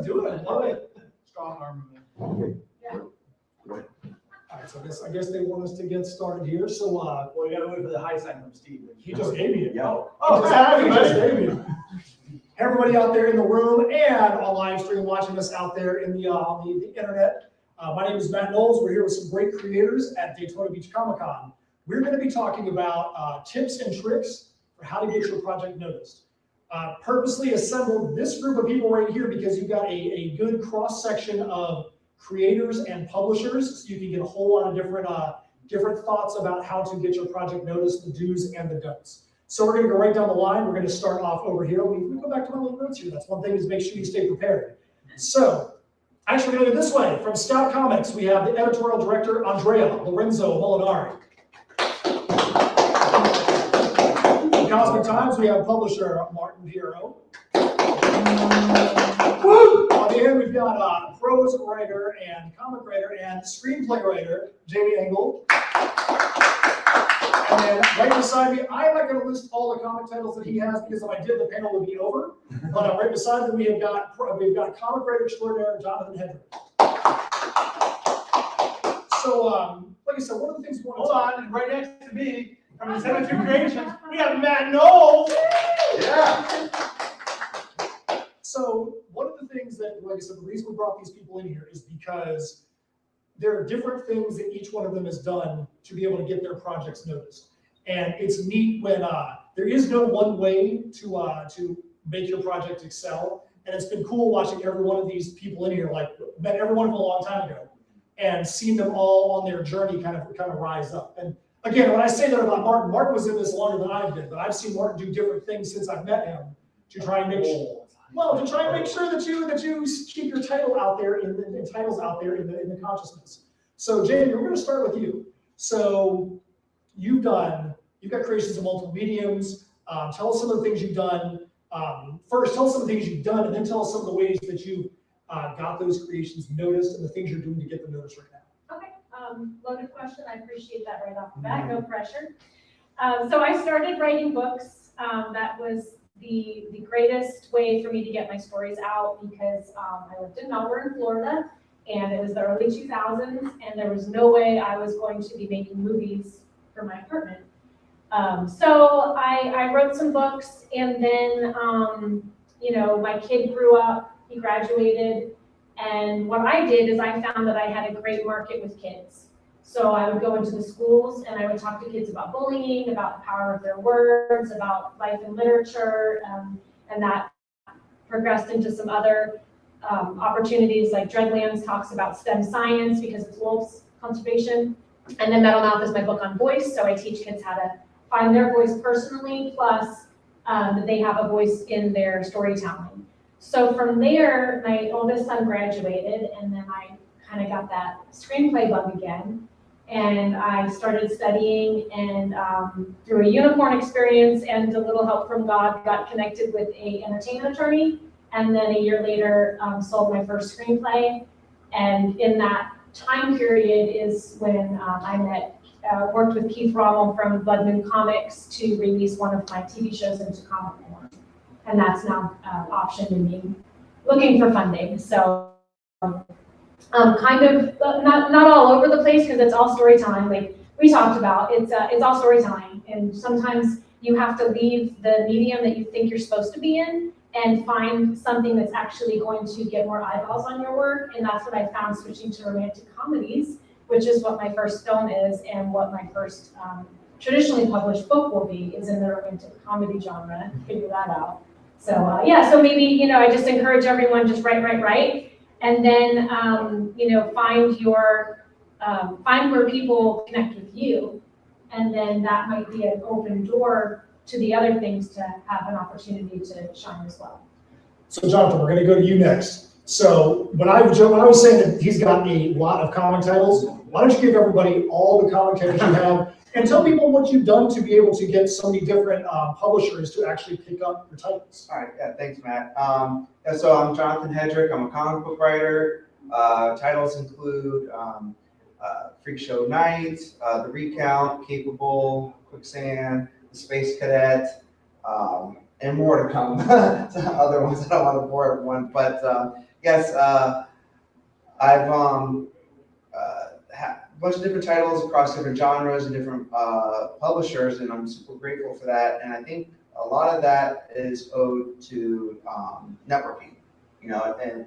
Do it. Love it. Strong arm. Yeah. All right, so I guess they want us to get started here. So Well, we gotta wait for the high sign from Steve. he just gave me it. Yeah. He just gave me it. Everybody out there in the room and on live stream watching us out there in the internet. My name is Matt Knowles. We're here with some great creators at Daytona Beach Comic Con. We're going to be talking about tips and tricks for how to get your project noticed. Purposely assembled this group of people right here because you've got a good cross section of creators and publishers, so you can get a whole lot of different thoughts about how to get your project noticed, the do's and the don'ts. So we're going to go right down the line. We're going to start off over here. We go back to my little notes here. That's one thing, is make sure you stay prepared. So actually, we're going to go this way. From Scout Comics, we have the editorial director, Andrea Molinari. From Cosmic Times, we have publisher, Pierro. Woo! On the end, we've got prose writer and comic writer and screenplay writer, Engle. And then right beside me, I'm not going to list all the comic titles that he has because if I did, the panel would be over. But right beside him, we've got comic writer extraordinaire, Jonathan Hedrick. So, like I said, one of the things we want to Hold on, and right next to me, from the 72 Creations, we have Matt Knowles. Yeah. So one of the things that, like I said, the reason we brought these people in here is because there are different things that each one of them has done to be able to get their projects noticed. And it's neat when there is no one way to make your project excel. And it's been cool watching every one of these people in here, like met every one of them a long time ago, and seen them all on their journey kind of rise up. And again, when I say that about Martin was in this longer than I've been, but I've seen Martin do different things since I've met him to try and make sure. Well, to try and make sure that you keep your title out there in the consciousness. So Jamie, we're going to start with you. So you've got creations in multiple mediums. Tell us some of the things you've done. First, tell us some of the things you've done, and then tell us some of the ways that you got those creations noticed and the things you're doing to get them noticed right now. Okay, loaded question. I appreciate that right off the bat. No pressure. So I started writing books. That was the greatest way for me to get my stories out because I lived in Melbourne, Florida, and it was the early 2000s, and there was no way I was going to be making movies for my apartment. So I wrote some books, and then my kid grew up, he graduated, and what I did is I found that I had a great market with kids. So I would go into the schools and I would talk to kids about bullying, about the power of their words, about life and literature, and that progressed into some other opportunities, like Dreadlands talks about STEM science because it's wolves conservation. And then Metal Mouth is my book on voice, so I teach kids how to find their voice personally, plus that they have a voice in their storytelling. So from there, my oldest son graduated, and then I kind of got that screenplay bug again. And I started studying, and through a unicorn experience and a little help from God, got connected with an entertainment attorney. And then a year later, sold my first screenplay. And in that time period is when I worked with Keith Rommel from Blood Moon Comics to release one of my TV shows into comic form. And that's now optioned in me, looking for funding. So kind of not all over the place because it's all storytelling. Like we talked about, it's all storytelling, and sometimes you have to leave the medium that you think you're supposed to be in and find something that's actually going to get more eyeballs on your work. And that's what I found switching to romantic comedies, which is what my first film is and what my first traditionally published book will be, is in the romantic comedy genre. Figure that out. So so maybe I just encourage everyone, just write. And then, find where people connect with you. And then that might be an open door to the other things to have an opportunity to shine as well. So Jonathan, we're going to go to you next. So when I was saying that he's got a lot of comic titles, why don't you give everybody all the comic titles you have and tell people what you've done to be able to get so many different publishers to actually pick up your titles. All right, yeah, thanks, Matt. So I'm Jonathan Hedrick. I'm a comic book writer. Titles include Freak Show Night, The Recount, Capable, Quicksand, The Space Cadet, and more to come. Other ones I don't want to bore everyone, but yes, I've had a bunch of different titles across different genres and different publishers, and I'm super grateful for that. And I think a lot of that is owed to networking, and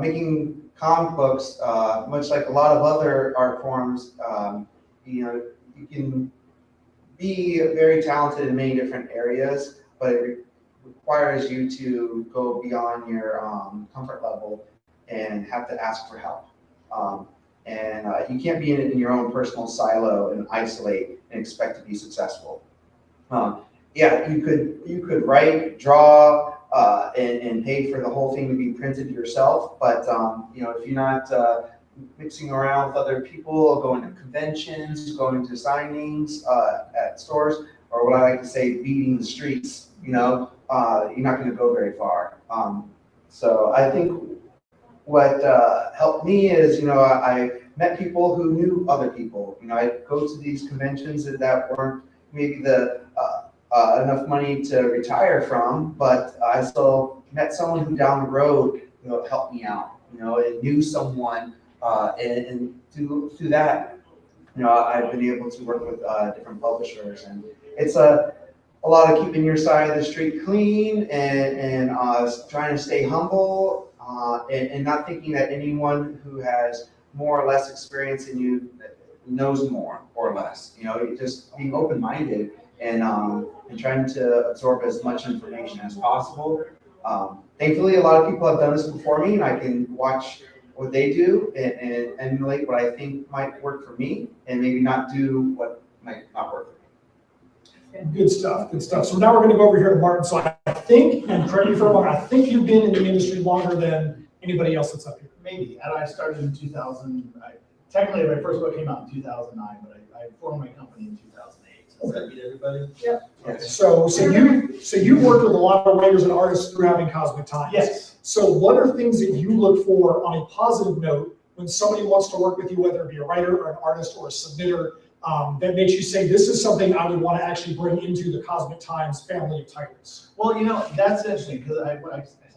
making comic books, much like a lot of other art forms, you can be very talented in many different areas, but it requires you to go beyond your comfort level and have to ask for help. You can't be in your own personal silo and isolate and expect to be successful. Yeah, you could write, draw, and pay for the whole thing to be printed yourself, but if you're not mixing around with other people, going to conventions, going to signings at stores, or what I like to say, beating the streets, you're not going to go very far. So I think what helped me is, I met people who knew other people. I'd go to these conventions that weren't maybe the enough money to retire from, but I still met someone who down the road, helped me out, and knew someone, and through that, I've been able to work with different publishers, and it's a lot of keeping your side of the street clean and trying to stay humble, and not thinking that anyone who has more or less experience than you knows more or less. Just being open-minded and trying to absorb as much information as possible. Thankfully, a lot of people have done this before me, and I can watch what they do and emulate what I think might work for me, and maybe not do what might not work for me. Good stuff, good stuff. So now we're going to go over here to Martin. So I think, and correct me if I'm wrong, I think you've been in the industry longer than anybody else that's up here. Maybe. And I started in 2000. Technically, my first book came out in 2009, but I formed my company in 2008. So does that meet everybody? Yep. Okay. So you worked with a lot of writers and artists through having Cosmic Times. Yes. So what are things that you look for on a positive note when somebody wants to work with you, whether it be a writer or an artist or a submitter, that makes you say, this is something I would want to actually bring into the Cosmic Times family of titles? Well, that's interesting because I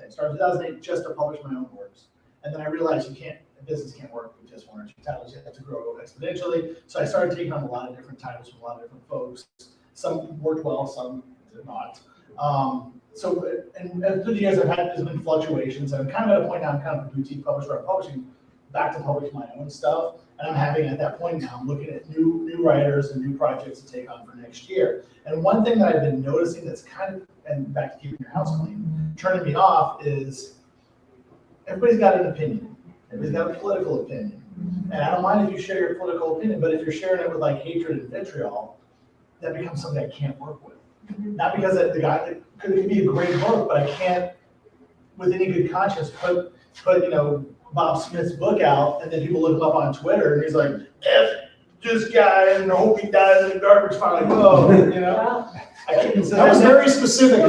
started in 2008 just to publish my own works. And then I realized a business can't work with just one or two titles. You have to grow exponentially. So I started taking on a lot of different titles from a lot of different folks. Some worked well, some did not. And through the years, there's been fluctuations. I'm kind of at a point now, I'm kind of a boutique publisher. I'm publishing back to publish my own stuff. And I'm having, at that point now, I'm looking at new writers and new projects to take on for next year. And one thing that I've been noticing that's kind of, and back to keeping your house clean, turning me off is everybody's got an opinion. Everybody's got a political opinion. And I don't mind if you share your political opinion, but if you're sharing it with like hatred and vitriol, that becomes something I can't work with. Not because the guy, it could be a great book, but I can't, with any good conscience, put Bob Smith's book out, and then people look him up on Twitter, and he's like, F this guy, and I hope he dies in a garbage fire. Like, whoa, Wow. I can't, so That was very specific.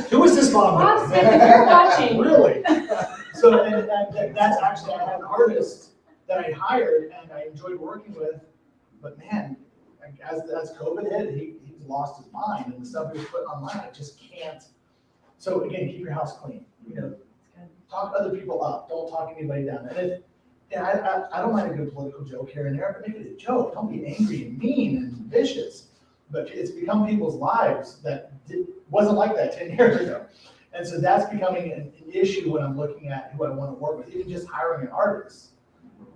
Who is this Bob? Bob Smith, if you're watching. Really? So, and that's actually, I had an artist that I hired, and I enjoyed working with, but man, as COVID hit, he's lost his mind, and the stuff he was putting online, I just can't. So again, keep your house clean. Talk other people up. Don't talk anybody down. And I don't mind a good political joke here and there, but make it a joke. Don't be angry and mean and vicious. But it's become people's lives that wasn't like that 10 years ago. And so that's becoming an issue when I'm looking at who I want to work with. Even just hiring an artist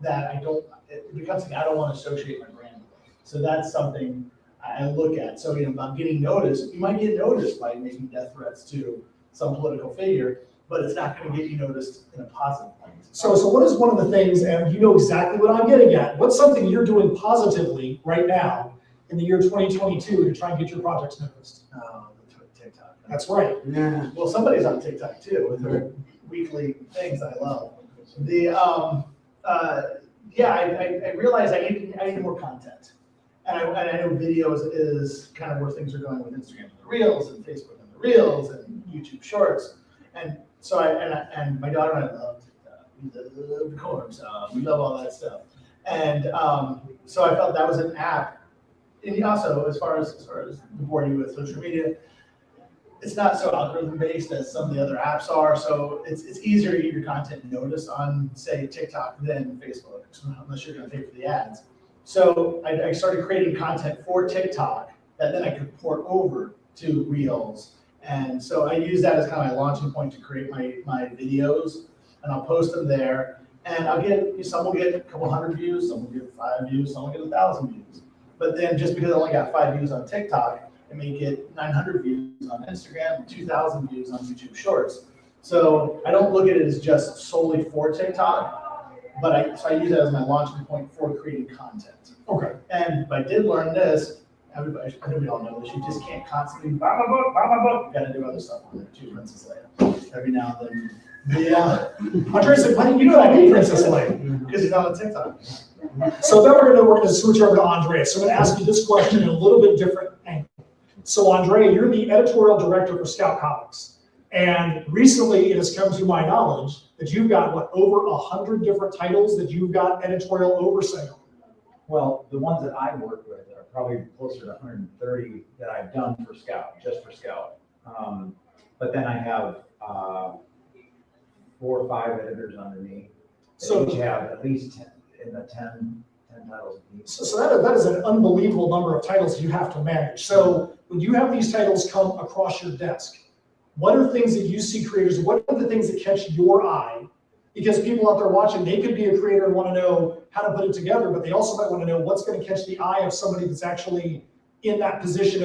that it becomes something I don't want to associate my brand with. So that's something I look at. So, about getting noticed, you might get noticed by making death threats to some political figure, but it's not going to get you noticed in a positive light. So what is one of the things, and you know exactly what I'm getting at, what's something you're doing positively right now in the year 2022 to try and get your projects noticed? TikTok. That's right. Yeah. Well, somebody's on TikTok too with their weekly things I love. I realized I need more content. And I know videos is kind of where things are going with Instagram and the Reels and Facebook and the Reels and YouTube Shorts. And so and my daughter and I love the corns. We love all that stuff. And so I felt that was an app. And also, as far as the board you with social media, it's not so algorithm based as some of the other apps are. So it's easier to get your content noticed on, say, TikTok than Facebook, unless you're going to pay for the ads. So I started creating content for TikTok that then I could port over to Reels. And so I use that as kind of my launching point to create my videos, and I'll post them there. And some will get a couple hundred views, some will get 5 views, some will get 1,000 views. But then just because I only got 5 views on TikTok, I may get 900 views on Instagram, 2,000 views on YouTube Shorts. So I don't look at it as just solely for TikTok, but I use it as my launching point for creating content. Okay. And I did learn this. I think we all know this. You just can't constantly buy my book, buy my book. You got to do other stuff on there too, Princess Leia. Every now and then. Yeah. Andrea said, "Why do you know I need Princess Leia?" Because he's on TikTok. So then we're gonna switch over to Andrea. So I'm gonna ask you this question in a little bit different angle. So Andrea, you're the editorial director for Scout Comics. And recently it has come to my knowledge that you've got, over 100 different titles that you've got editorial oversight on. Well, the ones that I work with are probably closer to 130 that I've done for Scout, just for Scout. But then I have 4 or 5 editors under me. So each have at least 10 titles each. So that is an unbelievable number of titles you have to manage. So when you have these titles come across your desk, what are things that you see creators, what are the things that catch your eye? Because people out there watching, they could be a creator and want to know how to put it together, but they also might want to know what's going to catch the eye of somebody that's actually in that position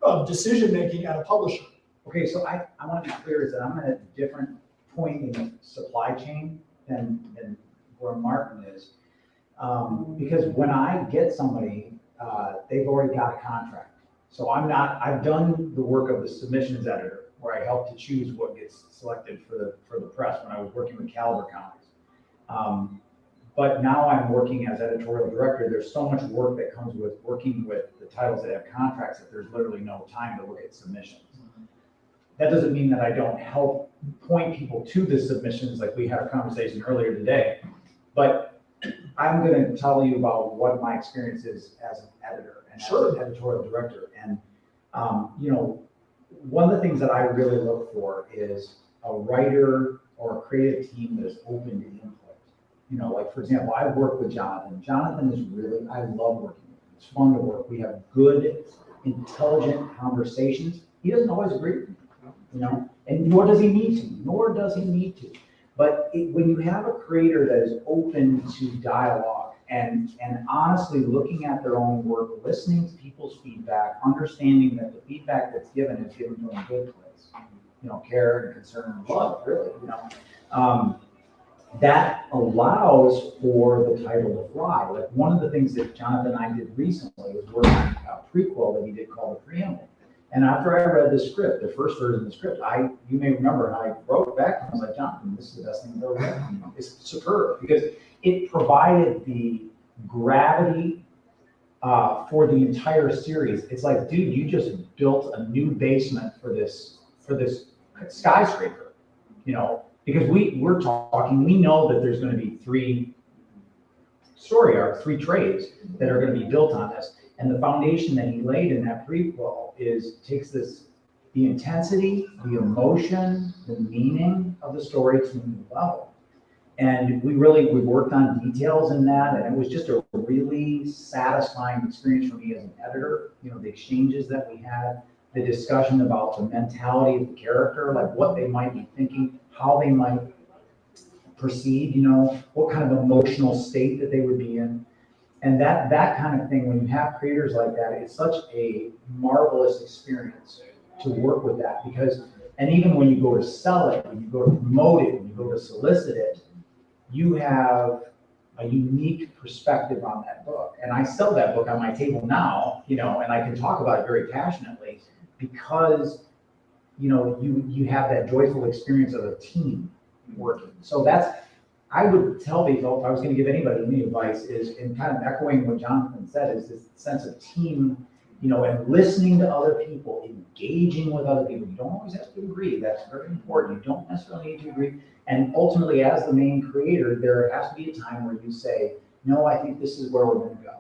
of decision-making at a publisher. Okay, so I want to be clear is that I'm at a different point in the supply chain than where Martin is. Because when I get somebody, they've already got a contract. So I've done the work of the submissions editor, where I help to choose what gets selected for the press when I was working with Caliber Comics. But now I'm working as editorial director. There's so much work that comes with working with the titles that have contracts that there's literally no time to look at submissions. That doesn't mean that I don't help point people to the submissions, like we had a conversation earlier today. But I'm going to tell you about what my experience is as an editor and as an editorial director. And one of the things that I really look for is a writer or a creative team that is open to input. Like for example, I work with Jonathan. Jonathan is I love working with him. It's fun to work. We have good, intelligent conversations. He doesn't always agree with me, and nor does he need to. But when you have a creator that is open to dialogue and honestly looking at their own work, listening to people's feedback, understanding that the feedback that's given is given from a good place, care and concern and love, really, that allows for the title to fly. Like one of the things that Jonathan and I did recently was work on a prequel that he did called The Preamble. And after I read the script, the first version of the script, you may remember, I wrote back and I was like, Jonathan, this is the best thing I've ever read. It's superb because it provided the gravity for the entire series. It's like, dude, you just built a new basement for this skyscraper, because we're talking, we know that there's going to be 3 story arcs, 3 trades that are going to be built on this. And the foundation that he laid in that prequel takes the intensity, the emotion, the meaning of the story to a new level. And we worked on details in that, and it was just a really satisfying experience for me as an editor. The exchanges that we had, the discussion about the mentality of the character, like what they might be thinking, how they might proceed, what kind of emotional state that they would be in. And that kind of thing, when you have creators like that, it's such a marvelous experience to work with that and even when you go to sell it, when you go to promote it, when you go to solicit it, you have a unique perspective on that book. And I sell that book on my table now, and I can talk about it very passionately because, you have that joyful experience of a team working. So I would tell people, if I was going to give anybody any advice, is in kind of echoing what Jonathan said, is this sense of team, and listening to other people, engaging with other people. You don't always have to agree. That's very important. You don't necessarily need to agree. And ultimately, as the main creator, there has to be a time where you say, no, I think this is where we're going to go.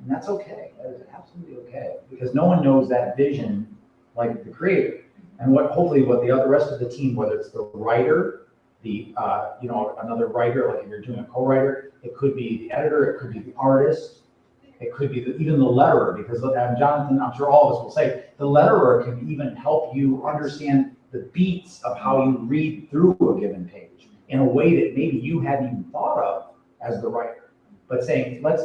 And that's okay. That is absolutely okay. Because no one knows that vision like the creator. And hopefully what the rest of the team, whether it's the writer, another writer, like if you're doing a co-writer, it could be the editor, it could be the artist, it could be even the letterer, because Jonathan, I'm sure all of us will say, the letterer can even help you understand the beats of how you read through a given page in a way that maybe you hadn't even thought of as the writer. But saying, let's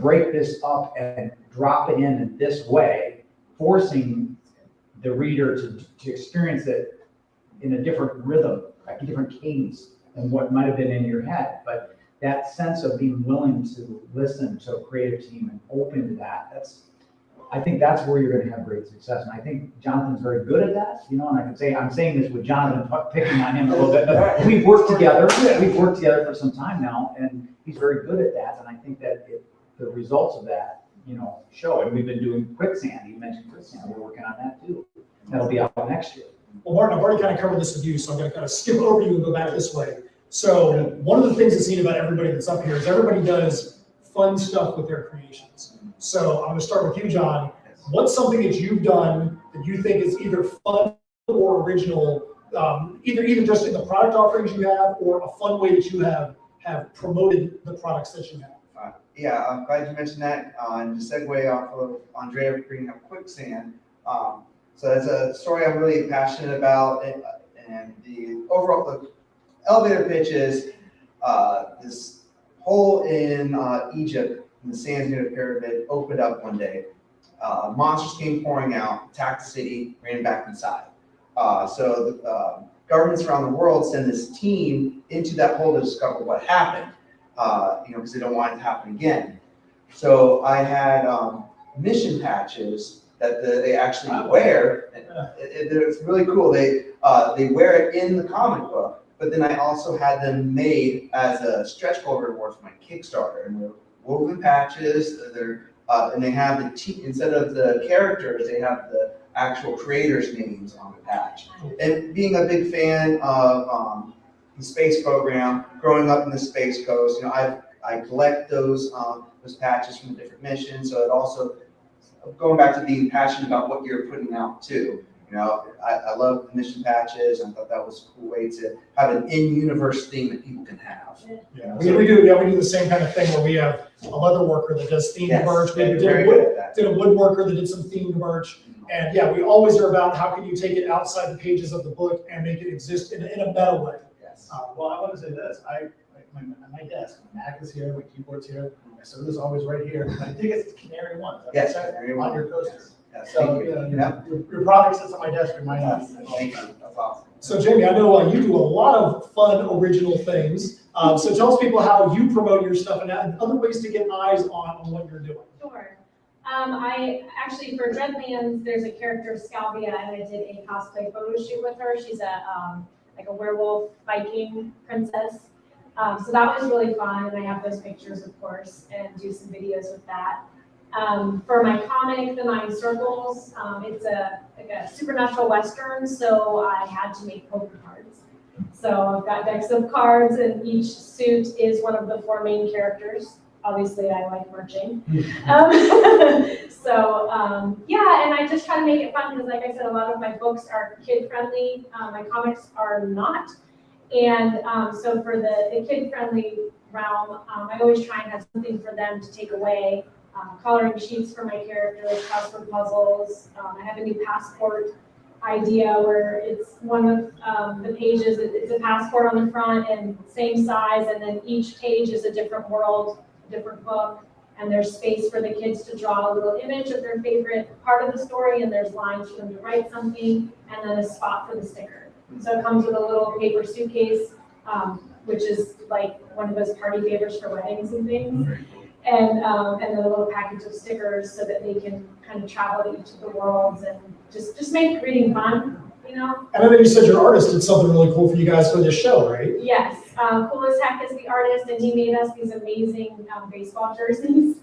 break this up and drop it in this way, forcing the reader to experience it in a different rhythm, like a different cadence than what might have been in your head. But that sense of being willing to listen to a creative team and open to that, I think that's where you're going to have great success. And I think Jonathan's very good at that, and I can say, I'm saying this with Jonathan, picking on him a little bit, but we've worked together for some time now, and he's very good at that. And I think that the results of that, show. And we've been doing quicksand. You mentioned quicksand. We're working on that too. That'll be out next year. Well, Martin, I've already kind of covered this with you, so I'm going to kind of skip over you and go back this way. So one of the things that's neat about everybody that's up here is everybody does fun stuff with their creations. So I'm going to start with you, John. What's something that you've done that you think is either fun or original, either just in the product offerings you have or a fun way that you have promoted the products that you have? Yeah, I'm glad you mentioned that. And to segue off of Andrea bringing up quicksand. So that's a story I'm really passionate about, and the elevator pitch is this hole in Egypt in the sands near the pyramid opened up one day. Monsters came pouring out, attacked the city, ran back inside. So the governments around the world send this team into that hole to discover what happened, because they don't want it to happen again. So I had mission patches that they actually wear. It's really cool. They wear it in the comic book, but then I also had them made as a stretch goal reward for my Kickstarter, and they're woven patches. And they have instead of the characters, they have the actual creators' names on the patch. And being a big fan of the space program, growing up in the Space Coast, I collect those patches from the different missions. So it also, going back to being passionate about what you're putting out too. I love the mission patches, and I thought that was a cool way to have an in-universe theme that people can have. Yeah, we do the same kind of thing where we have a leather worker that does themed merch. We did a woodworker that did some themed merch. And yeah, we always are about how can you take it outside the pages of the book and make it exist in a meta way. Yes. Well, I want to say this. My desk, my Mac is here, my keyboard's here, my soda's always right here. I think it's Canary One. Yes, on your coaster. Yes, So your product sits on my desk, remind me. Thank you. That's awesome. So Jamie, I know you do a lot of fun, original things. So tell us people how you promote your stuff and other ways to get eyes on what you're doing. Sure. I actually, for Dreadlands, there's a character, Scalvia, and I did a cosplay photo shoot with her. She's like a werewolf Viking princess. So that was really fun, and I have those pictures, of course, and do some videos with that. For my comic, The Nine Circles, it's like a supernatural western, so I had to make poker cards. So I've got decks of cards, and each suit is one of the 4 main characters. Obviously, I like merching. Yeah, and I just try to make it fun because, like I said, a lot of my books are kid-friendly. My comics are not. And so for the kid-friendly realm, I always try and have something for them to take away. Coloring sheets for my characters, crossword puzzles. I have a new passport idea where it's one of the pages, it's a passport on the front and same size, and then each page is a different world, a different book, and there's space for the kids to draw a little image of their favorite part of the story, and there's lines for them to write something, and then a spot for the sticker. So it comes with a little paper suitcase, which is like one of those party favors for weddings and things. And then a little package of stickers so that they can kind of travel to each of the worlds and just make reading fun, And I know you said your artist did something really cool for you guys for this show, right? Yes, Cool as Heck is the artist, and he made us these amazing baseball jerseys,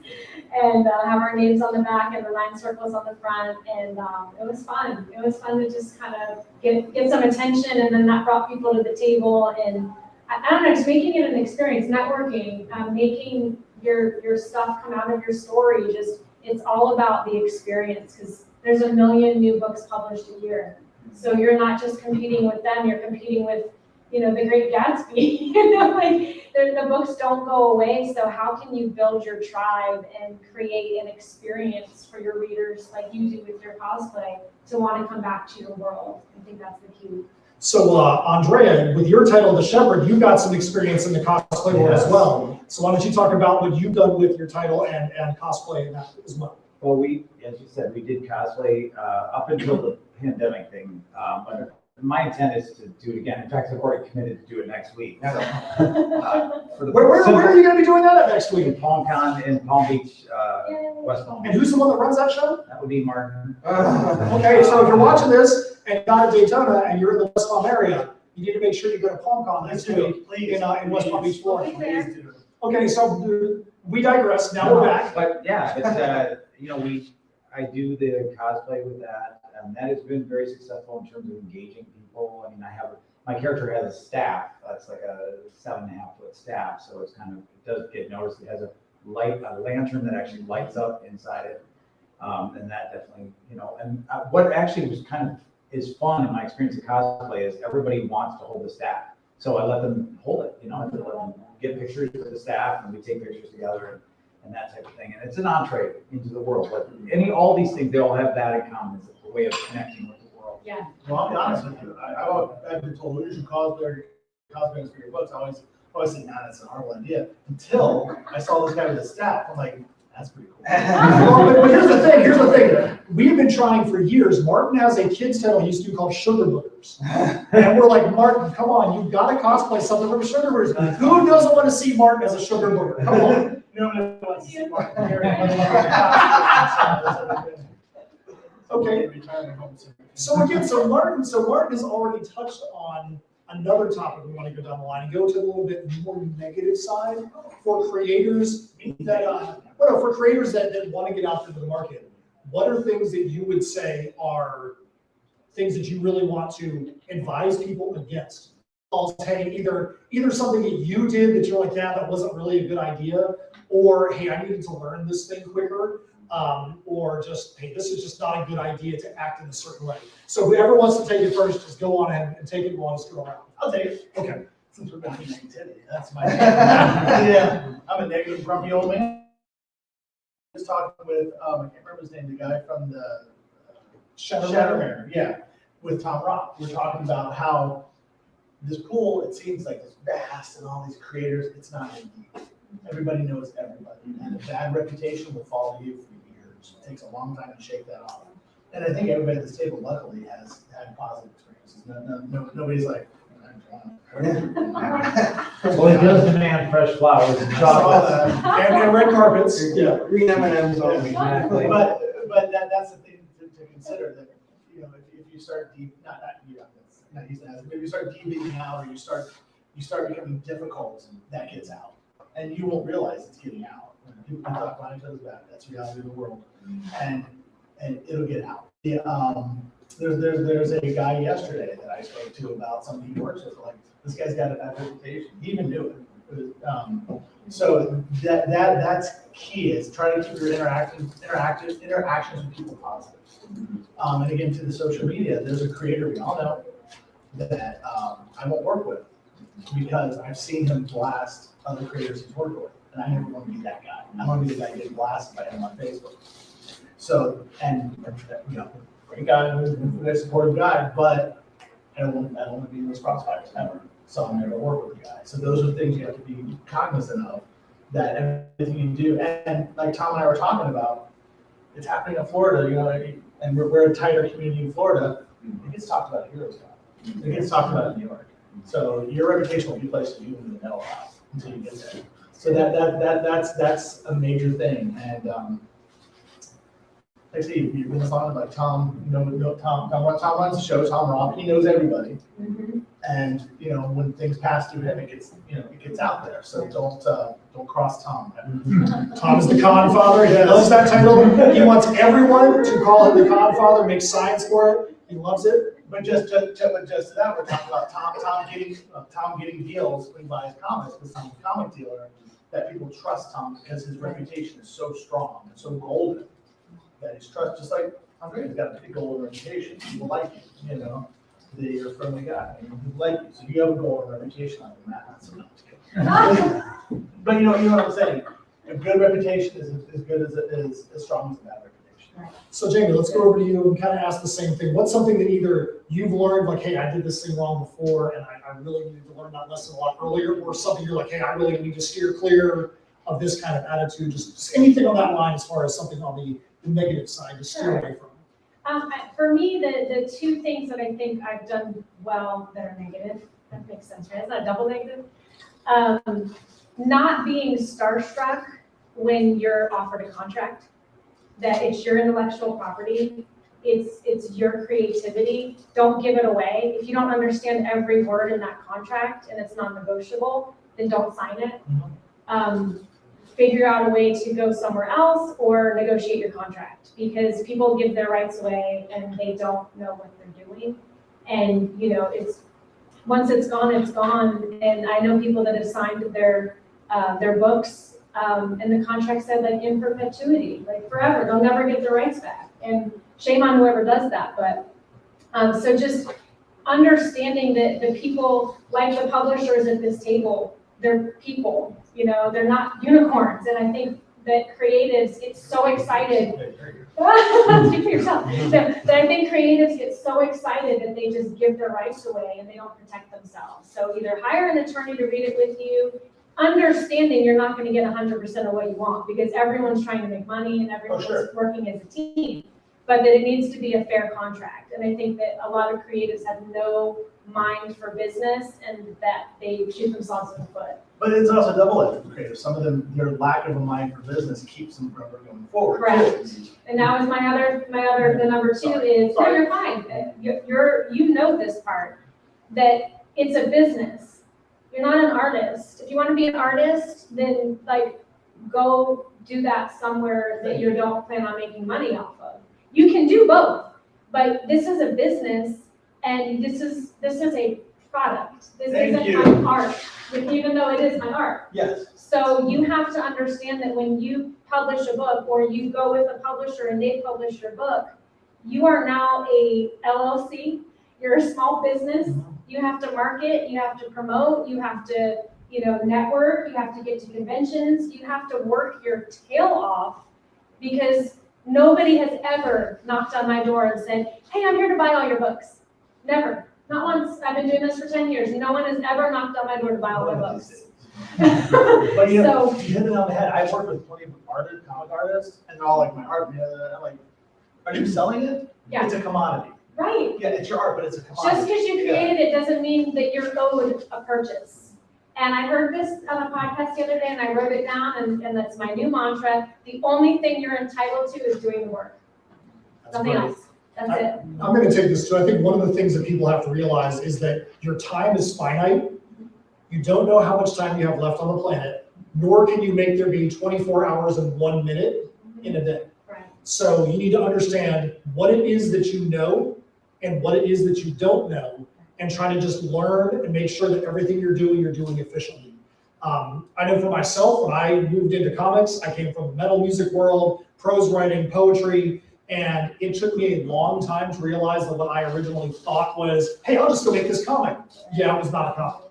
and have our names on the back and the 9 circles on the front, and it was fun. It was fun to just kind of get some attention, and then that brought people to the table, and I don't know, just making it an experience, networking, making your stuff come out of your story. Just, it's all about the experience, because there's 1 million new books published a year. So you're not just competing with them, you're competing with, you know, the Great Gatsby. You know, like the books don't go away. So how can you build your tribe and create an experience for your readers, like you do with your cosplay, to want to come back to your world? I think that's the key. So, Andrea, with your title, The Shepherd, you've got some experience in the cosplay world as well. So why don't you talk about what you've done with your title and cosplay in that as well? Well, as you said, we did cosplay up until the pandemic thing. But my intent is to do it again. In fact, I've already committed to do it next week. So, for the Where are you going to be doing that at next week? in PalmCon in Palm Beach, West Palm And Beach. who's the one that runs that show? That would be Martin. Okay, so if you're watching this and you're not at Daytona and you're in the West Palm area, you need to make sure you go to PalmCon next week in West Palm Beach, Florida. Please do. Okay, so we digress. Now we're back. But yeah, it's, you know, I do the cosplay with that, and that has been very successful in terms of engaging people. I mean, my character has a staff, that's like a 7.5-foot staff, so it's kind of, it does get noticed. It has a lantern that actually lights up inside it. And that definitely, you know, and what actually was kind of is fun in my experience of cosplay is everybody wants to hold the staff. So I let them hold it, you know, I let them get pictures with the staff and we take pictures together and that type of thing. And it's an entree into the world. But all these things, they all have that in common. It's a way of connecting with the world. Yeah. Well, I'll be honest with you. I've been told, well, you should cosplay for your books. I always think, nah, that's an horrible idea. Until I saw this guy with a staff. I'm like, that's pretty cool. But here's the thing. We've been trying for years. Martin has a kids title he used to do called Sugar Boogers. And we're like, Martin, come on, you've got to cosplay something from Sugar Boogers. Who doesn't want to see Martin as a Sugar Booger? Come on. You know what I want to see Martin here. Okay. Retirement home soon. So again, Martin has already touched on another topic we want to go down the line and go to a little bit more negative side for creators that want to get out into the market. What are things that you would say are things that you really want to advise people against? I'll say either something that you did that you're like, yeah, that wasn't really a good idea, or hey, I needed to learn this thing quicker, or just, hey, this is just not a good idea to act in a certain way. So whoever wants to take it first, just go on ahead and take it while it's going around. I'll take it. Okay. Since we're back in negativity, that's my yeah. I'm a negative, grumpy old man. I was talking with, I can't remember his name, the guy from the Shadowrunner, yeah, with Tom Rock. We're talking about how this pool, it seems like it's vast and all these creators, it's not indeed. Everybody knows everybody, and a bad reputation will follow you for years. It takes a long time to shake that off. And I think everybody at this table luckily has had positive experiences. Nobody's like, Well, it does demand fresh flowers and I saw chocolate. that. And red carpets. Yeah. Green M&Ms only. Exactly. But that's the thing to consider, that, you know, if you start not using that, but if you start deviating out, or you start becoming difficult, that gets out. And you won't realize it's getting out. When people can talk behind each other's back, that's the reality of the world. And it'll get out. There's a guy yesterday that I spoke to about something he works with, like, this guy's got a bad reputation. He even knew it. So that's key, is try to keep your interactions with people positive. And again, to the social media, there's a creator we all know that I won't work with, because I've seen him blast other creators he's worked with, and I never want to be that guy. I want to be the guy getting blasted by him on Facebook. So, and you know, great guy, very supportive guy, but I don't want to be in those crossfires ever. So I'm never work with the guy. So those are things you have to be cognizant of, that everything you do, and like Tom and I were talking about, it's happening in Florida, you know, and we're a tighter community in Florida. It gets talked about at Heroes Con. It gets talked about in New York. So your reputation will be placed you in the middle house until you get there. So that's a major thing. And like I say, you've been on like Tom, Tom runs the show, Tom Robb, he knows everybody. Mm-hmm. And you know, when things pass through him, it gets out there. So don't cross Tom. Tom is the con father. He loves that title. He wants everyone to call him the con father, make signs for it. He loves it. But just to that, we're talking about Tom getting deals when he buys comics, because Tom's a comic dealer, that people trust Tom because his reputation is so strong and so golden that he's trusted. Just like Andrea's got a big golden reputation, people like you, you're a friendly guy, and people like you, so you have a golden reputation on you, Matt, not so much. But you know what I'm saying, a good reputation is as good as it is, as strong as a bad reputation. So Jamie, let's go over to you and kind of ask the same thing. What's something that either you've learned, like, hey, I did this thing wrong before and I really needed to learn that lesson a lot earlier, or something you're like, hey, I really need to steer clear of this kind of attitude, just anything on that line as far as something on the negative side to steer away from? For me, the two things that I think I've done well that are negative, that makes sense, right? Is that double negative? Not being starstruck when you're offered a contract, that it's your intellectual property, it's your creativity. Don't give it away. If you don't understand every word in that contract and it's non-negotiable, then don't sign it. Figure out a way to go somewhere else or negotiate your contract, because people give their rights away and they don't know what they're doing. And it's once it's gone, it's gone. And I know people that have signed their books and the contract said like in perpetuity, like forever, they'll never get their rights back. And shame on whoever does that. But so just understanding that the people, like the publishers at this table, they're people, they're not unicorns. And I think that creatives get so excited. Speak for yourself. That I think creatives get so excited that they just give their rights away and they don't protect themselves. So either hire an attorney to read it with you, understanding you're not going to get 100% of what you want, because everyone's trying to make money and everyone's working as a team, but that it needs to be a fair contract. And I think that a lot of creatives have no mind for business and that they shoot themselves in the foot. But it's also double-edged for creatives. Some of them, their lack of a mind for business keeps them from ever going forward. Correct. And that was the number two is, no, you're fine. You know this part, that it's a business. You're not an artist. If you want to be an artist, then go do that somewhere that you don't plan on making money off of. You can do both, but this is a business and this is a product. This isn't my art, even though it is my art. Yes. So you have to understand that when you publish a book or you go with a publisher and they publish your book, you are now a LLC. You're a small business. You have to market, you have to promote, you have to, network, you have to get to conventions, you have to work your tail off, because nobody has ever knocked on my door and said, hey, I'm here to buy all your books. Never. Not once. I've been doing this for 10 years. No one has ever knocked on my door to buy all my books. But you hit it on the head. I've worked with plenty of comic artists, and they're all like, my art, I'm like, are you selling it? Yeah. It's a commodity. Right. Yeah, it's your art, but it's a commodity. Just because you created it doesn't mean that you're owed a purchase. And I heard this on a podcast the other day and I wrote it down, and that's my new mantra. The only thing you're entitled to is doing the work. Nothing else. That's it. I'm going to take this too. I think one of the things that people have to realize is that your time is finite. You don't know how much time you have left on the planet, nor can you make there be 24 hours and 1 minute in a day. Right. So you need to understand what it is that you know and what it is that you don't know, and try to just learn and make sure that everything you're doing efficiently. I know for myself, when I moved into comics, I came from the metal music world, prose writing, poetry, and it took me a long time to realize that what I originally thought was, hey, I'll just go make this comic. Yeah, it was not a comic.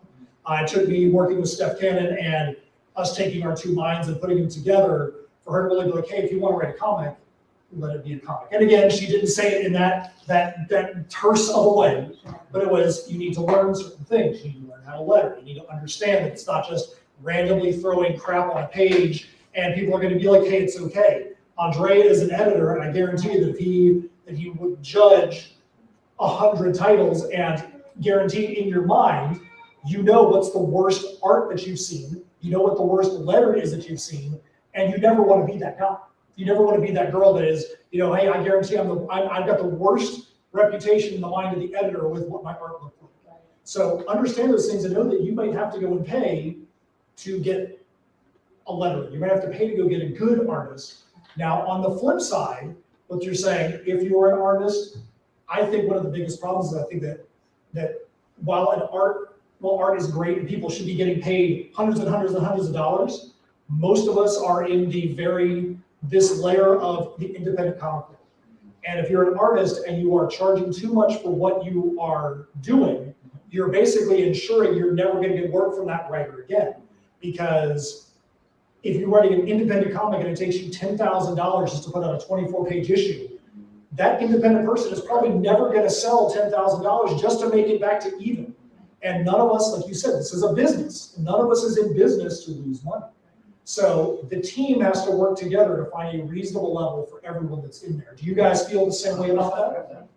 It took me working with Steph Cannon and us taking our two minds and putting them together for her to really be like, hey, if you want to write a comic, let it be a comic. And again, she didn't say it in that terse of a way, but it was, you need to learn certain things. You need to learn how to letter. You need to understand that it's not just randomly throwing crap on a page and people are going to be like, hey, it's okay. Andrea is an editor, and I guarantee you that if he would judge 100 titles and guarantee in your mind, you know what's the worst art that you've seen, you know what the worst letter is that you've seen, and you never want to be that guy. You never want to be that girl that is, hey, I guarantee I've got the worst reputation in the mind of the editor with what my art looks like. So understand those things and know that you might have to go and pay to get a letter. You might have to pay to go get a good artist. Now, on the flip side, what you're saying, if you're an artist, I think one of the biggest problems is I think that while art is great and people should be getting paid hundreds and hundreds and hundreds of dollars, most of us are in this layer of the independent comic book. And if you're an artist and you are charging too much for what you are doing, you're basically ensuring you're never going to get work from that writer again. Because if you're writing an independent comic and it takes you $10,000 just to put out a 24-page issue, that independent person is probably never going to sell $10,000 just to make it back to even. And none of us, like you said, this is a business. None of us is in business to lose money. So the team has to work together to find a reasonable level for everyone that's in there. Do you guys feel the same way about that?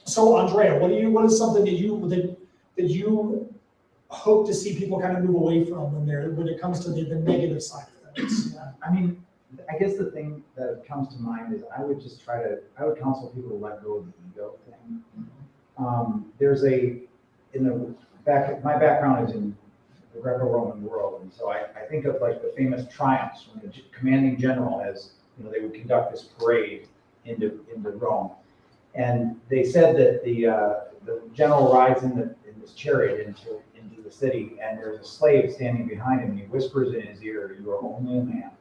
So Andrea, what is something that you hope to see people kind of move away from when it comes to the negative side of things? Yeah, I mean, I guess the thing that comes to mind is I would counsel people to let go of the ego thing. My background is in the Greco-Roman world, and so I think of like the famous triumphs when the commanding general they would conduct this parade into Rome. And they said that the general rides in this chariot into the city, and there's a slave standing behind him, and he whispers in his ear, "You are only a man."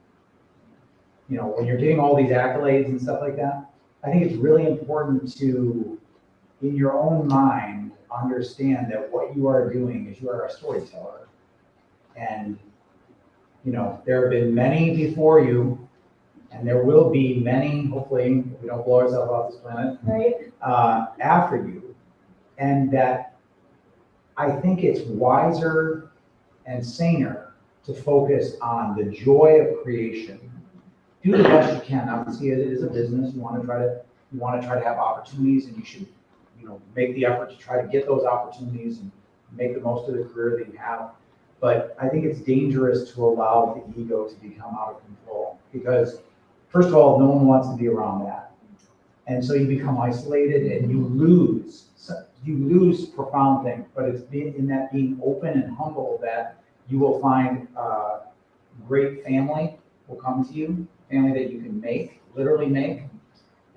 When you're getting all these accolades and stuff like that, I think it's really important to, in your own mind, understand that what you are doing is you are a storyteller. And, there have been many before you, and there will be many, hopefully, if we don't blow ourselves off this planet, Right. After you. And that I think it's wiser and saner to focus on the joy of creation. Do the best you can. Obviously, it is a business. You want to try to have opportunities, and you should, make the effort to try to get those opportunities and make the most of the career that you have. But I think it's dangerous to allow the ego to become out of control, because first of all, no one wants to be around that. And so you become isolated and you lose profound things, but it's in that being open and humble that you will find great family will come to you, family that you can literally make.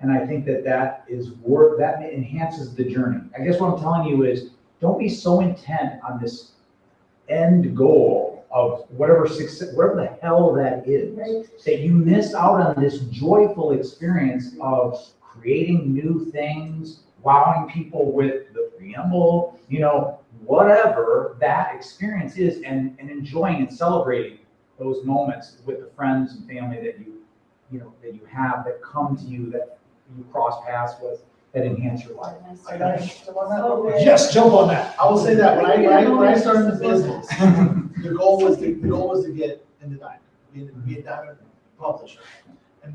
And I think that enhances the journey. I guess what I'm telling you is, don't be so intent on this end goal of whatever success, whatever the hell that is, Right. that you miss out on this joyful experience of creating new things, wowing people with the preamble, whatever that experience is, and enjoying and celebrating those moments with the friends and family that you have, that come to you, that you cross paths with, that enhance your life. I got jump on that. Oh, Okay. Yes, jump on that. I will say that when I started the business, the goal was to get into diamond, be a diamond publisher, and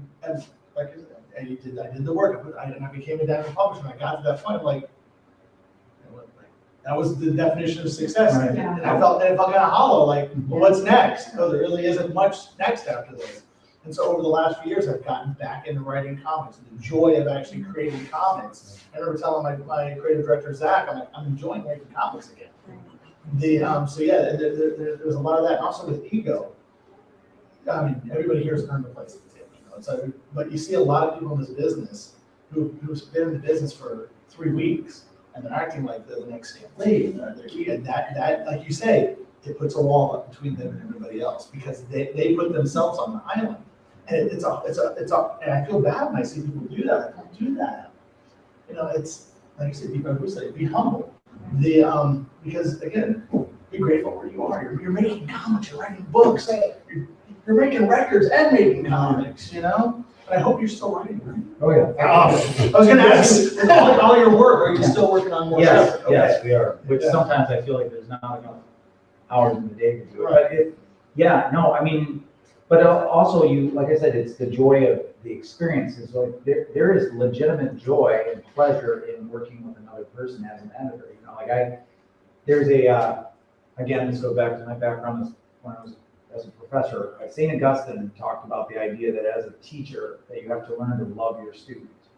like I did the work, and I became a diamond publisher. And I got to that point, like that was the definition of success. Right. Yeah. And I felt kind of hollow. Like, well, what's next? No, there really isn't much next after this. And so over the last few years, I've gotten back into writing comics, and the joy of actually creating comics. I remember telling my creative director, Zach, I'm enjoying writing comics again. So yeah, there's a lot of that. And also with ego, I mean, everybody here has earned a place at the table, So, but you see a lot of people in this business who've been in the business for 3 weeks, and they're acting like they're the next Stan Lee, and that, like you say, it puts a wall up between them and everybody else, because they put themselves on the island. And and I feel bad when I see people do that. I don't do that. It's like you said, be humble. Because again, be grateful where you are. You're making comics, you're writing books, you're making records and making comics, And I hope you're still writing, right? Oh, yeah. I was gonna ask you, with all your work, are you still working on more Yes, stuff? yes, we are. Which Yeah. sometimes I feel like there's not enough hours in the day to do it. But but also like I said, it's the joy of the experience. It's like there is legitimate joy and pleasure in working with another person as an editor. Again, this goes back to my background when I was as a professor. St. Augustine talked about the idea that as a teacher, that you have to learn to love your students.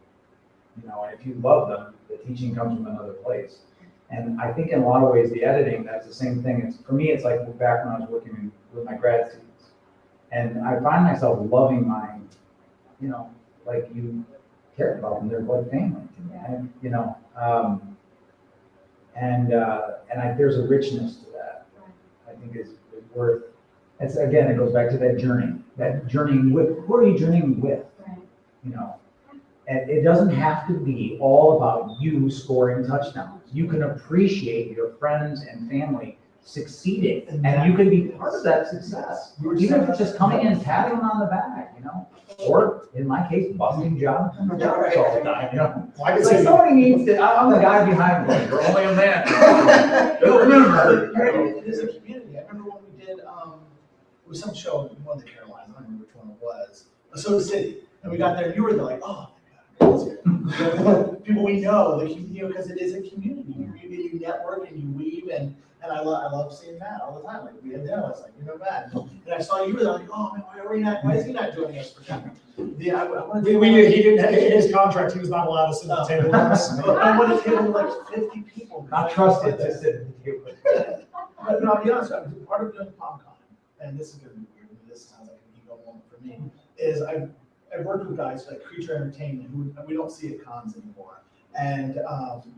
And if you love them, the teaching comes from another place. And I think in a lot of ways, the editing, that's the same thing. For me, it's like back when I was working with my grad students. And I find myself loving my, like you care about them. They're like family to me, there's a richness to that. I think is worth. It goes back to that journey. That journeying with, who are you journeying with? Right. you know. And it doesn't have to be all about you scoring touchdowns. You can appreciate your friends and family succeeding, and you can be part of that success. Even if it's just coming in, patting them on the back, you know, or in my case, busting Jonathan for jobs all the time, you know. Well, I can It's like say, somebody needs to, I'm the guy behind them, you're only a man. Remember. It is a community. I remember when we did, it was some show in one of the Carolinas, I don't remember which one it was, Soda City, and we got there, and you were there like, oh, my God, it's here. People we know, the community, because it is a community. You network and you weave, and I love seeing Matt all the time. Like, we had dinner, I was like, you know Matt. And I saw you were there, like, oh man, why is he not joining us for dinner? Yeah, I want to. we did, he didn't, in his contract, he was not allowed to sit at the table with us. I want to table with like 50 people. Not trusted to sit at the table. But no, I'll be honest, part of doing PomCon, and this is gonna be weird, this sounds like an ego moment for me, is I've worked with guys like Creature Entertainment, who we don't see at cons anymore. And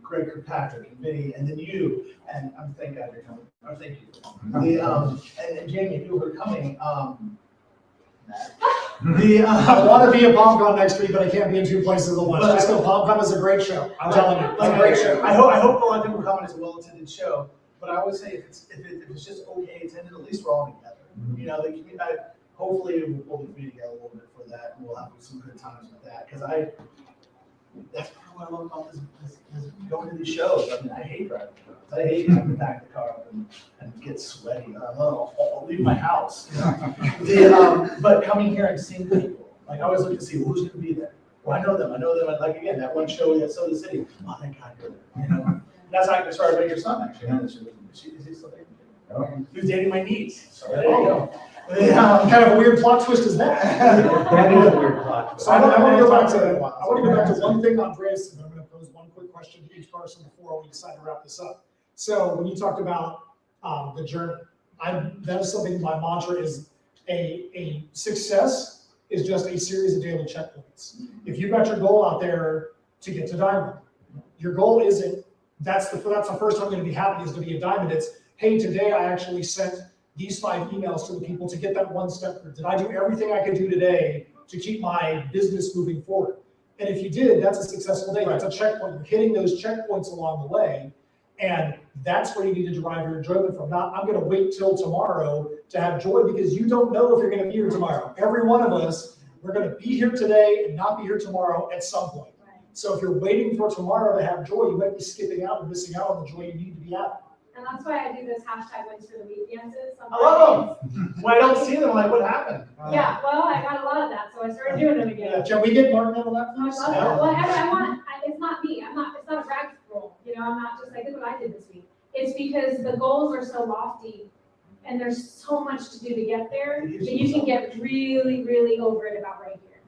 Greg Kirkpatrick and Vinny, and then you, and thank God you're coming, or thank you. And Jamie, who are coming, I want to be at PomCon next week, but I can't be in 2 places at once. Just know PomCon is a great show. I'm telling you, it's a great show. I hope a lot of people come, and it's a well-attended show, but I always say if it's just okay attended, at least we're all together. You know, hopefully we'll be together a little bit for that, and we'll have some good times with that, because that's part of what I love about this going to these shows. I mean, I hate driving shows. I hate having to back the car up and get sweaty. I'll leave my house. You know? But coming here and seeing people, like I always look to see who's going to be there. Well, I know them. And like again, that one show at Soda City. Oh, thank God you're there. You know? That's how I started about your son actually. Is he still dating? Okay. He was dating my niece. So there Oh. you go. What kind of a weird plot twist is that? That is a weird plot. So I want to go back to one thing, Andreas, and I'm going to pose one quick question to each person before we decide to wrap this up. So when you talked about the journey, that is something my mantra is a success is just a series of daily checkpoints. If you've got your goal out there to get to diamond, your goal isn't that's the first time I'm going to be happy is to be a diamond. It's hey, today I actually sent these 5 emails to the people to get that one step through. Did I do everything I could do today to keep my business moving forward? And if you did, that's a successful day. That's a checkpoint. You're hitting those checkpoints along the way. And that's where you need to derive your enjoyment from. Not, I'm going to wait till tomorrow to have joy because you don't know if you're going to be here tomorrow. Every one of us, we're going to be here today and not be here tomorrow at some point. So if you're waiting for tomorrow to have joy, you might be skipping out and missing out on the joy you need to be having. And that's why I do this hashtag wins for the week dances. I love them. When I don't see them, I'm like, what happened? Yeah, well, I got a lot of that, so I started doing them again. Can we get Martin on that, I please? love it. Whatever I want, it's not me. It's not a brag roll. You know, I'm not just like, look what I did this week. It's because the goals are so lofty and there's so much to do to get there that you can get really, really over it about right here.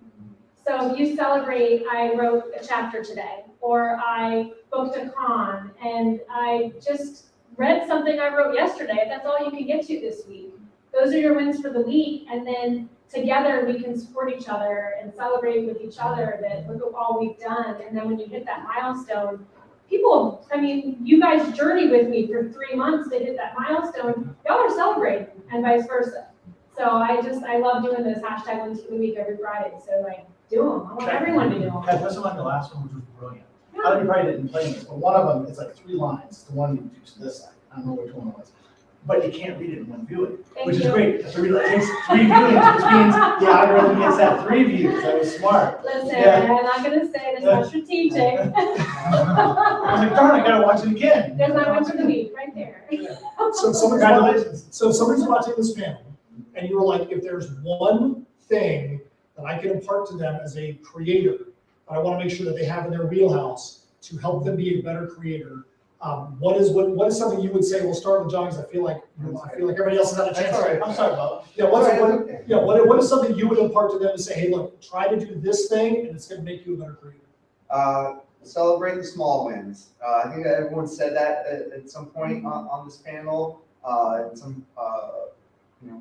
So if you celebrate, I wrote a chapter today, or I booked a con, and I just read something I wrote yesterday. That's all you can get to this week. Those are your wins for the week, and then together we can support each other and celebrate with each other that look at all we've done. And then when you hit that milestone, people, I mean, you guys journey with me for 3 months to hit that milestone. Y'all are celebrating, and vice versa. So I love doing this hashtag wins for the week every Friday. So like, do them. I want everyone to do them. Guys, listen, like the last one, which was brilliant. I don't know, you probably didn't play this, but one of them, it's like 3 lines. The one you do to this side. I don't know which one it was. But you can't read it in one viewing, which is great. So it takes 3 viewings, which means the algorithm gets that 3 views. That was smart. Listen, Yeah. I'm not gonna say that's not strategic. I was like, darn, I gotta watch it again. There's my win for the week, right there. So Congratulations. So if somebody's watching this panel, and you were like, if there's one thing that I can impart to them as a creator, that I want to make sure that they have in their wheelhouse to help them be a better creator, what is something you would say? We'll start with John, because I feel like everybody else has had a chance. That's all right. I'm sorry, Bob. Yeah, what is something you would impart to them to say, hey, look, try to do this thing, and it's going to make you a better creator? Celebrate the small wins. I think that everyone said that at some point on this panel, in some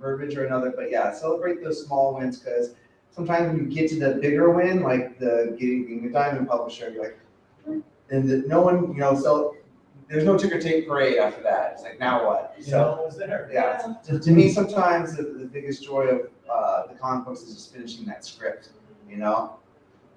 verbiage or another. But yeah, celebrate those small wins, because sometimes when you get to the bigger win, like being a diamond publisher, you're like, and no one, so there's no ticker tape parade after that. It's like, now what? So was there. Yeah. To me, sometimes the biggest joy of the comic books is just finishing that script.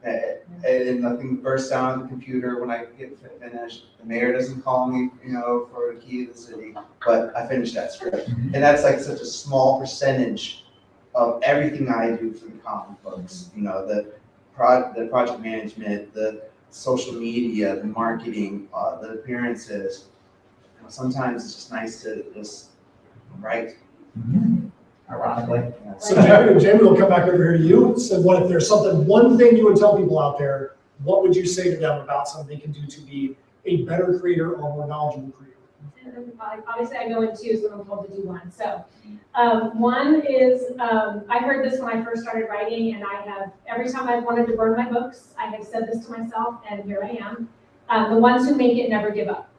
And nothing bursts down on the computer when I get finished. The mayor doesn't call me, for the key to the city, but I finished that script. And that's like such a small percentage of everything I do for the comic books. The project management, the social media, the marketing, the appearances. Sometimes it's just nice to just write. Ironically. So Jamie will come back over here to you. So what if there's one thing you would tell people out there, what would you say to them about something they can do to be a better creator or more knowledgeable creator? Obviously, I go in twos when I'm told to do one. So one is, I heard this when I first started writing, and every time I've wanted to burn my books, I have said this to myself, and here I am. The ones who make it never give up.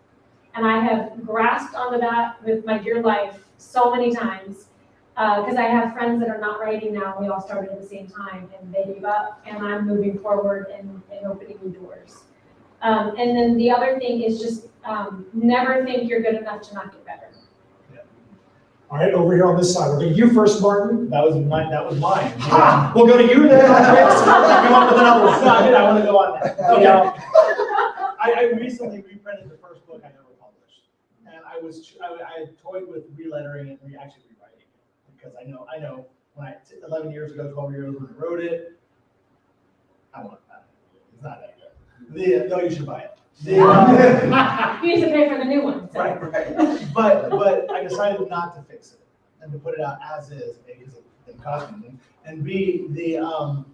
And I have grasped onto that with my dear life so many times, because I have friends that are not writing now. We all started at the same time, and they gave up, and I'm moving forward and opening new doors. And then the other thing is just never think you're good enough to not get better. All right, over here on this side. We'll go to you first, Martin. That was mine. Ha! We'll go to you then. Come up with another one. No, I want to go on that. Okay. I recently reprinted the first book I ever published, and I toyed with relettering it and actually rewriting it, because I know when 11 years ago, 12 years when I wrote it, I want that. It's not that good. No, you should buy it. You need to pay for the new one. So. Right. But I decided not to fix it and to put it out as is, because it cost me, and B, to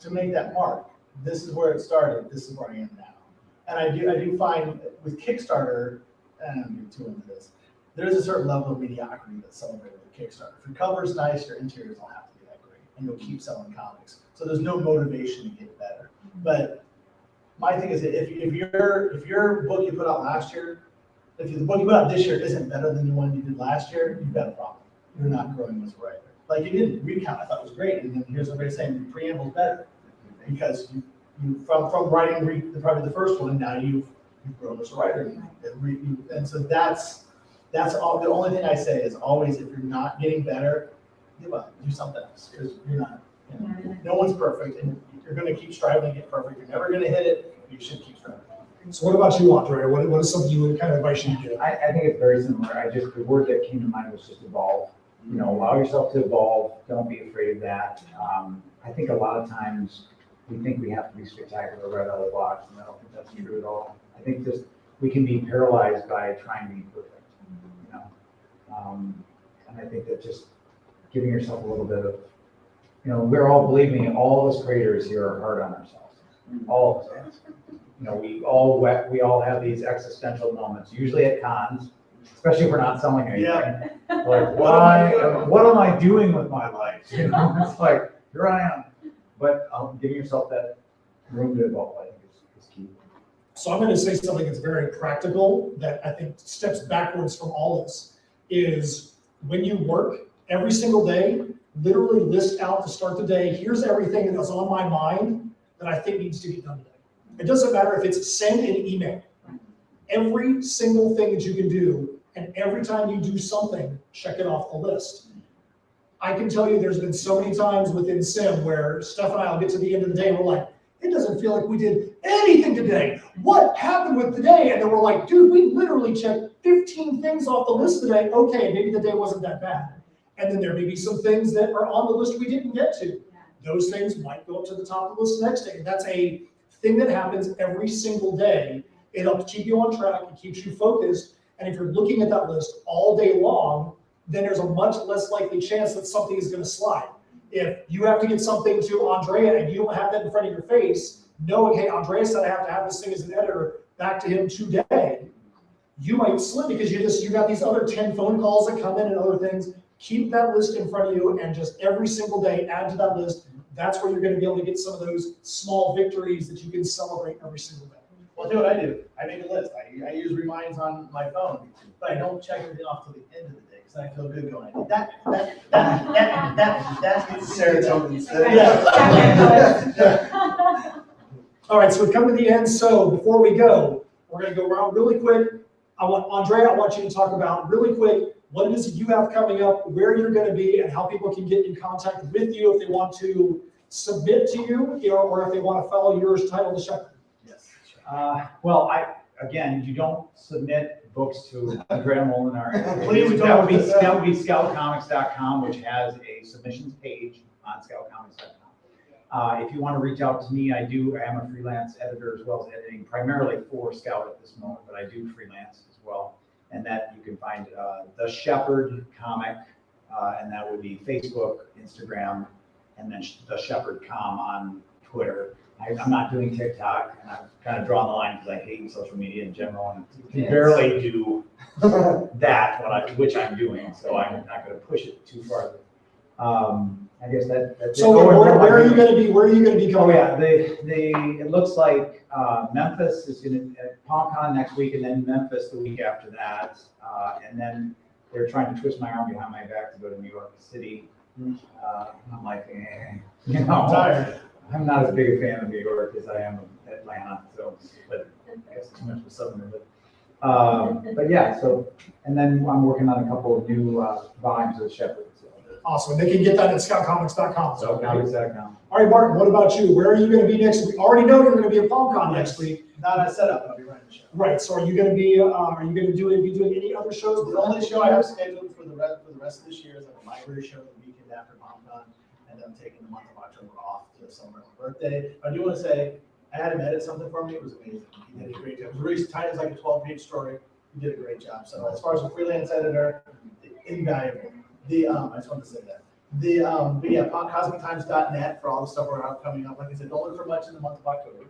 make that mark. This is where it started. This is where I am now. And I do find with Kickstarter, and I'm getting too into this, there's a certain level of mediocrity that's celebrated with Kickstarter. If your cover's nice, your interiors will have to be that great, and you'll keep selling comics. So there's no motivation to get better. But my thing is that if your book you put out last year, if the book you put out this year isn't better than the one you did last year, you've got a problem. You're not growing as a writer. Like you did Recount, I thought was great, and then here's everybody saying the preamble's better because you from writing probably the first one, now you've grown as a writer, and so that's all. The only thing I say is always, if you're not getting better, give up, do something else, because you're not. No one's perfect, and you're going to keep striving to get perfect. You're never going to hit it. You should keep striving. So what about you, Andrea? What is something you would kind of advise you to do? I think it's very similar. The word that came to mind was just evolve. Allow yourself to evolve. Don't be afraid of that. I think a lot of times we think we have to be spectacular right out of the box, and I don't think that's true at all. I think just we can be paralyzed by trying to be perfect. And I think that just giving yourself a little bit of, we're all, believe me, all of us creators here are hard on ourselves. All of us. We all have these existential moments, usually at cons, especially if we're not selling anything. Yeah. Like, what am I doing with my life? It's like, here I am. But giving yourself that room to evolve, I think is key. So I'm going to say something that's very practical that I think steps backwards from all this, is when you work every single day, literally list out to start the day, here's everything that is on my mind that I think needs to get done today. It doesn't matter if it's send an email. Every single thing that you can do, and every time you do something, check it off the list. I can tell you there's been so many times within Sim where Steph and I will get to the end of the day and we're like, it doesn't feel like we did anything today. What happened with today? And then we're like, dude, we literally checked 15 things off the list today. Okay, maybe the day wasn't that bad. And then there may be some things that are on the list we didn't get to. Those things might go up to the top of the list the next day. And that's a thing that happens every single day. It helps keep you on track. It keeps you focused. And if you're looking at that list all day long, then there's a much less likely chance that something is going to slide. If you have to get something to Andrea and you don't have that in front of your face, knowing, hey, Andrea said I have to have this thing as an editor back to him today, you might slip because you got these other 10 phone calls that come in and other things. Keep that list in front of you and just every single day add to that list. That's where you're going to be able to get some of those small victories that you can celebrate every single day. Well, do what I do. I make a list. I use reminds on my phone, but I don't check everything off till the end of the day because I feel good going, I did that. Serotonin. Yeah. All right, so we've come to the end. So before we go, we're going to go around really quick. Andrea, I want you to talk about really quick what it is that you have coming up, where you're going to be, and how people can get in contact with you if they want to submit to you, or if they want to follow yours, Title the Shepherd? Yes. Well, again, you don't submit books to Andrea Molinari. Please That would be, don't. that would be scoutcomics.com, which has a submissions page on scoutcomics.com. If you want to reach out to me, I am a freelance editor as well as editing primarily for Scout at this moment, but I do freelance as well. And that you can find The Shepherd Comic, and that would be Facebook, Instagram, and then The Shepherd Com on Twitter. I'm not doing TikTok, and I'm kind of drawing the line because I hate social media in general, and can barely do that, which I'm doing, so I'm not going to push it too far. I guess that's So where are you going to be? Where are you going to be Oh going? yeah, it looks like Memphis is going to at PalmCon next week, and then Memphis the week after that, and then they're trying to twist my arm behind my back to go to New York City. I'm like, you know, I'm tired. I'm not as big a fan of New York as I am of Atlanta, so, but I guess too much of a southerner, but yeah, so, and then I'm working on a couple of new volumes of the Shepherd. So. Awesome. They can get that at scoutcomics.com. So comics.com. All right, Martin, what about you? Where are you going to be next week? I already know you're going to be at PalmCon next week. Not a setup, I'll be running the show. Right, so are you going to be be doing any other shows? The only show I have scheduled for the rest of this year is like a library show the weekend after PalmCon, and I'm taking the month of October off to celebrate my birthday. I do want to say, I had him edit something for me, it was amazing. He did a great job. It was really tight, it was like a 12-page story. He did a great job. So as far as a freelance editor, invaluable. I just wanted to say that. But yeah, cosmictimes.net for all the stuff we're out coming up. Like I said, don't look for much in the month of October.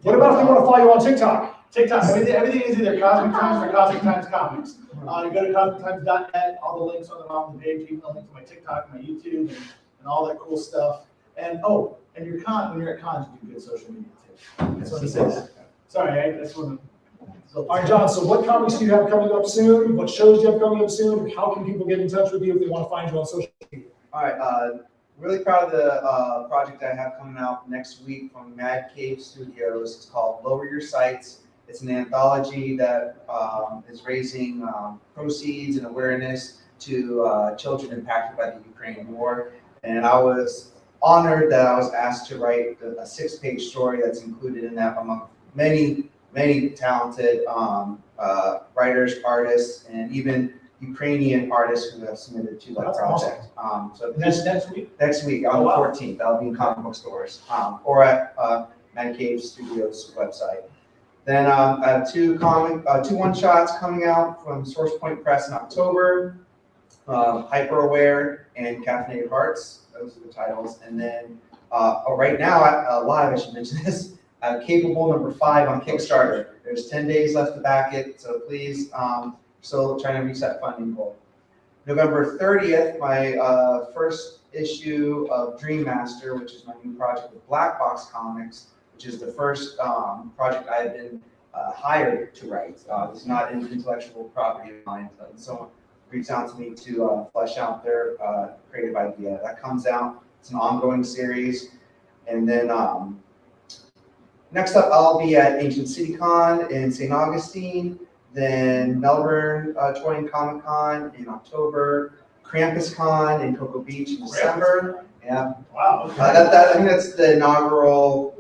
What about if they want to follow you on TikTok? TikTok, everything is either Cosmic Times or Cosmic Times Comics. You go to cosmictimes.net, all the links on the bottom of the page, you can link to my TikTok, my YouTube, and all that cool stuff. And and when you're at cons, you do good social media too. I just want to say that. Sorry, I just want to. All right, John, so what comics do you have coming up soon? What shows do you have coming up soon? How can people get in touch with you if they want to find you on social media? All right, really proud of the project I have coming out next week from Mad Cave Studios. It's called Lower Your Sights. It's an anthology that is raising proceeds and awareness to children impacted by the Ukraine war. And I was honored that I was asked to write a 6-page story that's included in that among many talented writers, artists, and even Ukrainian artists who have submitted to that project. So That's next week? next week on the 14th, that'll be in comic book stores or at Man Cave Studios website. Then I have two one-shots coming out from Source Point Press in October, Hyper Aware and Caffeinated Hearts. Those are the titles. And then right now, live, I should mention this, Capable #5 on Kickstarter. There's 10 days left to back it, so please, still trying to reach that funding goal. November 30th, my first issue of Dream Master, which is my new project with Black Box Comics, which is the first project I've been hired to write. It's not an intellectual property of mine. Someone reached out to me to flesh out their creative idea. That comes out. It's an ongoing series. And then next up, I'll be at Ancient City Con in St. Augustine, then Melbourne Touring Comic Con in October, Krampus Con in Cocoa Beach in December. Yeah. Wow. Okay. I think that's the inaugural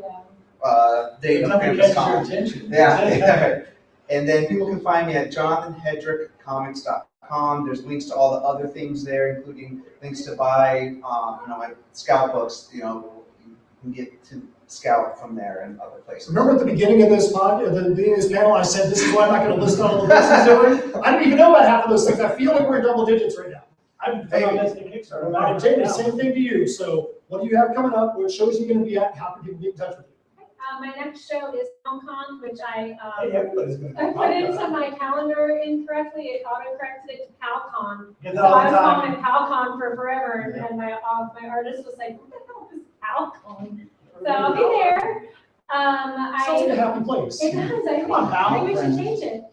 date of Nothing Krampus catches your Con. attention. Yeah. And then people can find me at jonathanhedrickcomics.com. There's links to all the other things there, including links to buy, my Scout books. You can get to Scout from there and other places. Remember at the beginning of this panel, I said, this is why I'm not going to list all the books he's doing? I don't even know about half of those things. I feel like we're in double digits right now. I'm on this Kickstarter. All right, Jamie, same thing to you. So what do you have coming up? What shows are you going to be at? How can people get in touch with you? My next show is PalmCon, which I Everybody's going I put into my calendar incorrectly. It auto-corrected it to PalCon. Get So that all I the was time. calling it PalCon for forever, and my artist was like, "What the hell is PalCon?" So I'll be there. Sounds like a happy place. It does. I Come on, Pal. think we should change it.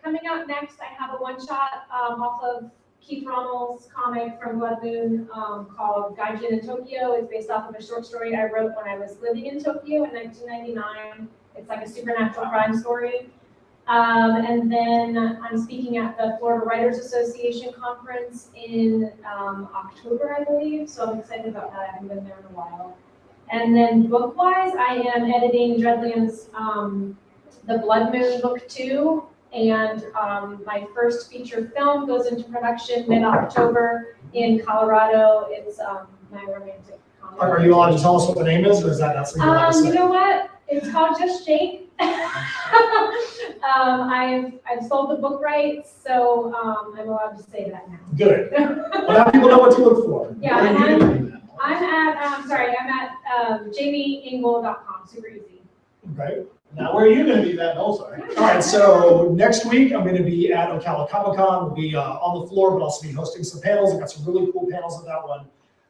Coming out next, I have a one-shot off of Keith Rommel's comic from Blood Moon called Gaijin in Tokyo. It's based off of a short story I wrote when I was living in Tokyo in 1999. It's like a supernatural crime story. And then I'm speaking at the Florida Writers Association Conference in October, I believe, so I'm excited about that. I haven't been there in a while. And then book-wise, I am editing Dreadland's The Blood Moon Book 2, and my first feature film goes into production mid-October in Colorado. It's my romantic comedy. Are you allowed to tell us what the name is, or is that not something you're allowed to say? You know what? It's called Just Shake. I've sold the book rights, so I'm allowed to say that now. Good. Well, now people know what to look for. Yeah, Where are you and doing that? I'm at jmengle.com, super easy. Okay. Now, where are you gonna be that? Oh, sorry. All right, so next week I'm going to be at Ocala Comic Con. We'll be on the floor, but also be hosting some panels. I've got some really cool panels at that one.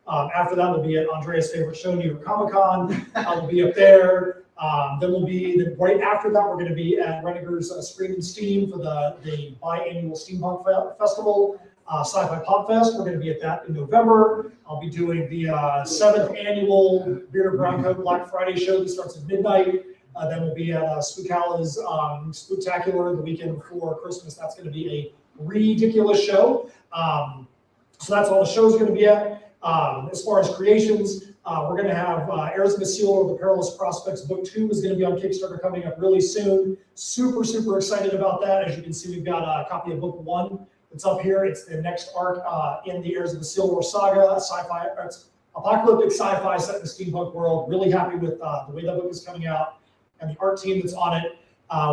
After that, we'll be at Andrea's favorite show, New York Comic Con. We'll be up there. Then right after that, we're going to be at Renninger's Scream and Steam for the biannual Steampunk Festival, Sci-Fi Pop Fest. We're going to be at that in November. I'll be doing the 7th annual Bearded Brown Coat Black Friday show that starts at midnight. Then we'll be at Spookala's Spooktacular the weekend before Christmas. That's going to be a ridiculous show. So that's all the shows are going to be at. As far as creations, we're going to have Heirs of the Seal of the Perilous Prospects Book 2 is going to be on Kickstarter coming up really soon. Super, super excited about that. As you can see, we've got a copy of Book 1 that's up here. It's the next arc in the Heirs of the Seal War saga, sci-fi, it's apocalyptic sci-fi set in the steampunk world. Really happy with the way that book is coming out and the art team that's on it.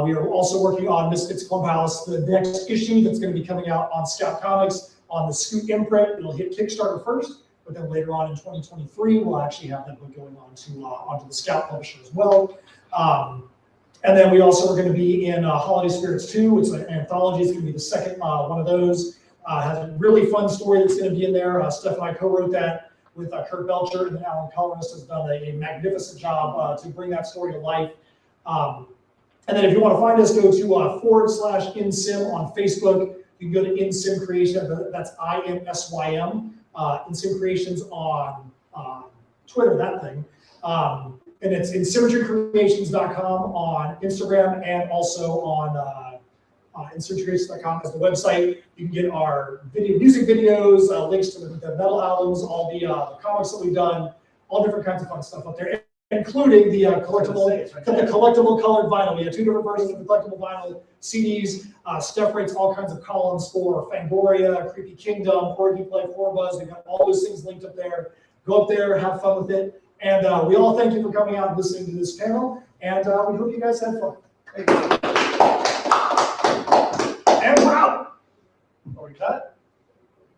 We are also working on Misfits Clubhouse, the next issue that's going to be coming out on Scout Comics on the Scoot imprint. It'll hit Kickstarter first, but then later on in 2023, we'll actually have that book going on to onto the Scout publisher as well. And then we also are going to be in Holiday Spirits 2. It's an anthology. It's going to be the second one of those. Has a really fun story that's going to be in there. Steph and I co-wrote that with Kurt Belcher, and then Alan Colorist has done a magnificent job to bring that story to life. And then if you want to find us, go to /InSim on Facebook. You can go to InSim Creation. That's IMSYM. InSim Creations on Twitter, that thing. And it's InSymmetryCreations.com on Instagram, and also on InSymmetryCreations.com as the website. You can get our music videos, links to the metal albums, all the comics that we've done, all different kinds of fun stuff up there, including the collectible colored vinyl. We have 2 different versions of the collectible vinyl CDs. Steph writes all kinds of columns for Fangoria, Creepy Kingdom, Horror Geek Life, Horror Buzz. We've got all those things linked up there. Go up there, have fun with it. And we all thank you for coming out and listening to this panel. And we hope you guys had fun. And we're out. Are we cut?